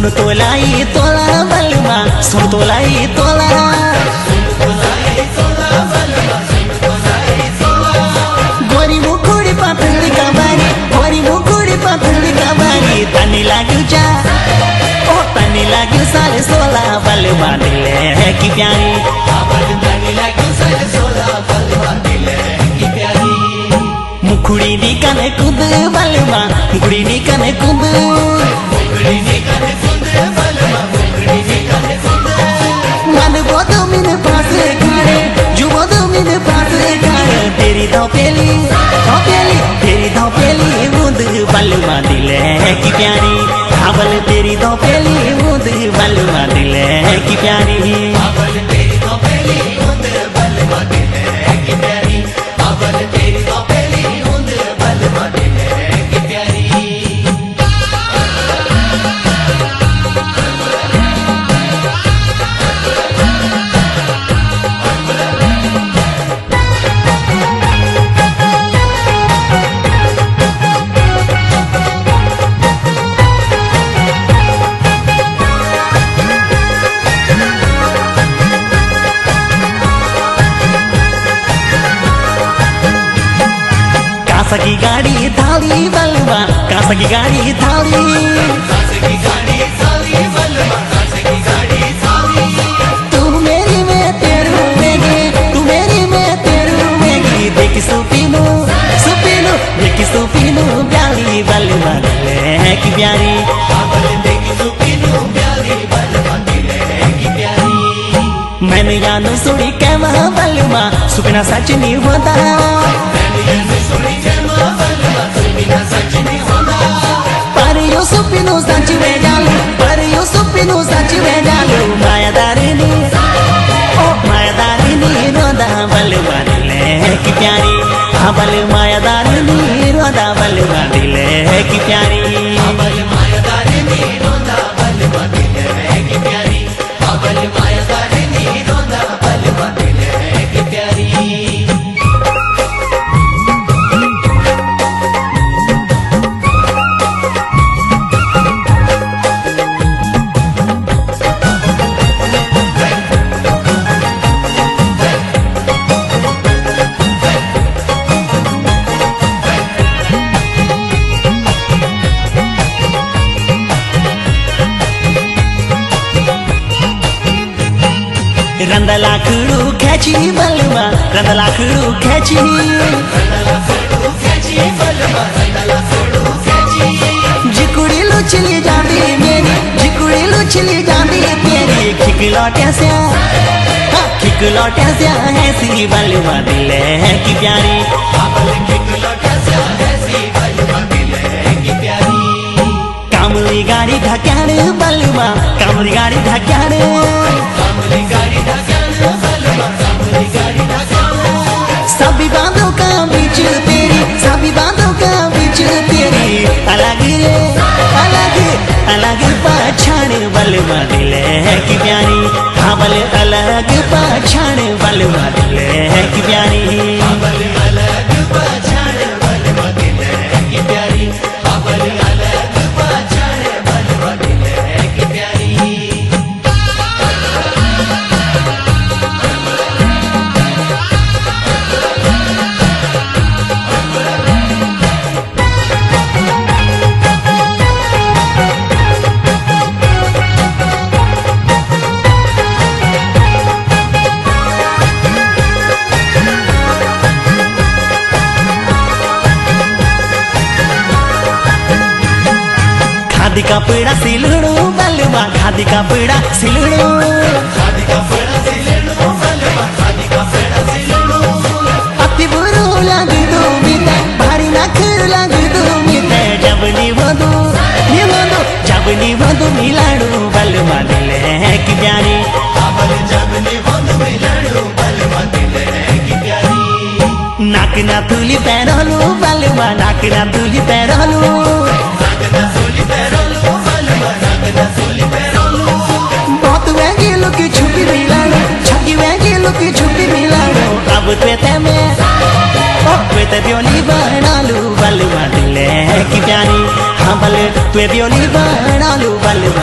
सुन तोलाई तोला बलमा सुन तोलाई तोला गोरी मुखुड़ी पातली कबारी गोरी मुखुड़ी पातली कबारी तनी लाग्यू चा ओ तनी लाग्यू साले सोला बलमा दिले है की प्यारी तनी लाग्यू साले सोला बलमा दिले है की प्यारी मुखुड़ी नी कने कुंद बलमा मुखुड़ी नी कने कुंद मन बोधो मिने पासे खाड़े जो बोधो मिने पासे खाड़े तेरी धोपेली तेरी धोपेली बूंद बलमा दिले है की प्यारी अबल तेरी धोपेली बूंद बलमा दिले है की प्यारी अबल तेरी धोपेली बूंद बलमा दिले है की प्यारी अबल तेरी धोपेली बूंद बलमा दिले है की प्यारी कासा की गाड़ी थाली बलमा कासा की गाड़ी थाली तू मेरी मैं तेरू मेगी देखी सुपीनो देखी सुपीनो प्यारी बलमा दिले है की प्यारी मैंने यानो सुड़ी कैमा बलमा सुपना सच नहीं होता पर यो सुपिनो सच में डालो पर यो सुपिनो सच में डालो मायादारिनी ओ मायादारिनी रोदा बलमा दिले है की प्यारी अबल मायादारिनी रोदा बलमा दिले है की प्यारी अबल मायादारिनी रोदा बलमा दिले है की प्यारी अबल मायादारिनी रोदा बलमा दिले है की प्यारी रंदलाखड़ू खेची बलमा रंदलाखड़ू खेची जिकुड़ी लुचली जाती मेरी जिकुड़ी लुचली जाती तेरी खिकलौटे से ऐसी बलमा दिले है की प्यारी कामली गाड़ी ढक्याड़ बलमा कामली गाड़ी ढक्याड़ सभी बातों का बीच तेरी अलग पहचान बलमा दिले है की प्यारी अबल अलग पहचान बलमा दिले है की प्यारी अबल अलग पहचान बलमा दिले है की प्यारी अबल अलग पहचान बलमा दिले है की प्यारी खादी का पेड़ा सिलड़ो बलमा खादी का पेड़ा सिलड़ो अति बुरो लगी दो मिते भारी नखर लगी दो मिते जबनी बंधु मिलाड़ो बलमा दिले है की प्यारी नाक ना तुली पैरलो बलमा नाक ना तुली पैरलो बहुत वेंगे की छुट्टी मिलानो छकी वेंगे की छुट्टी मिलानो अब त्वेते में त्वेते ब्योली बनालू बलमा दिले है की प्यारी हाँ बल त्वे ब्योली बनालू बलमा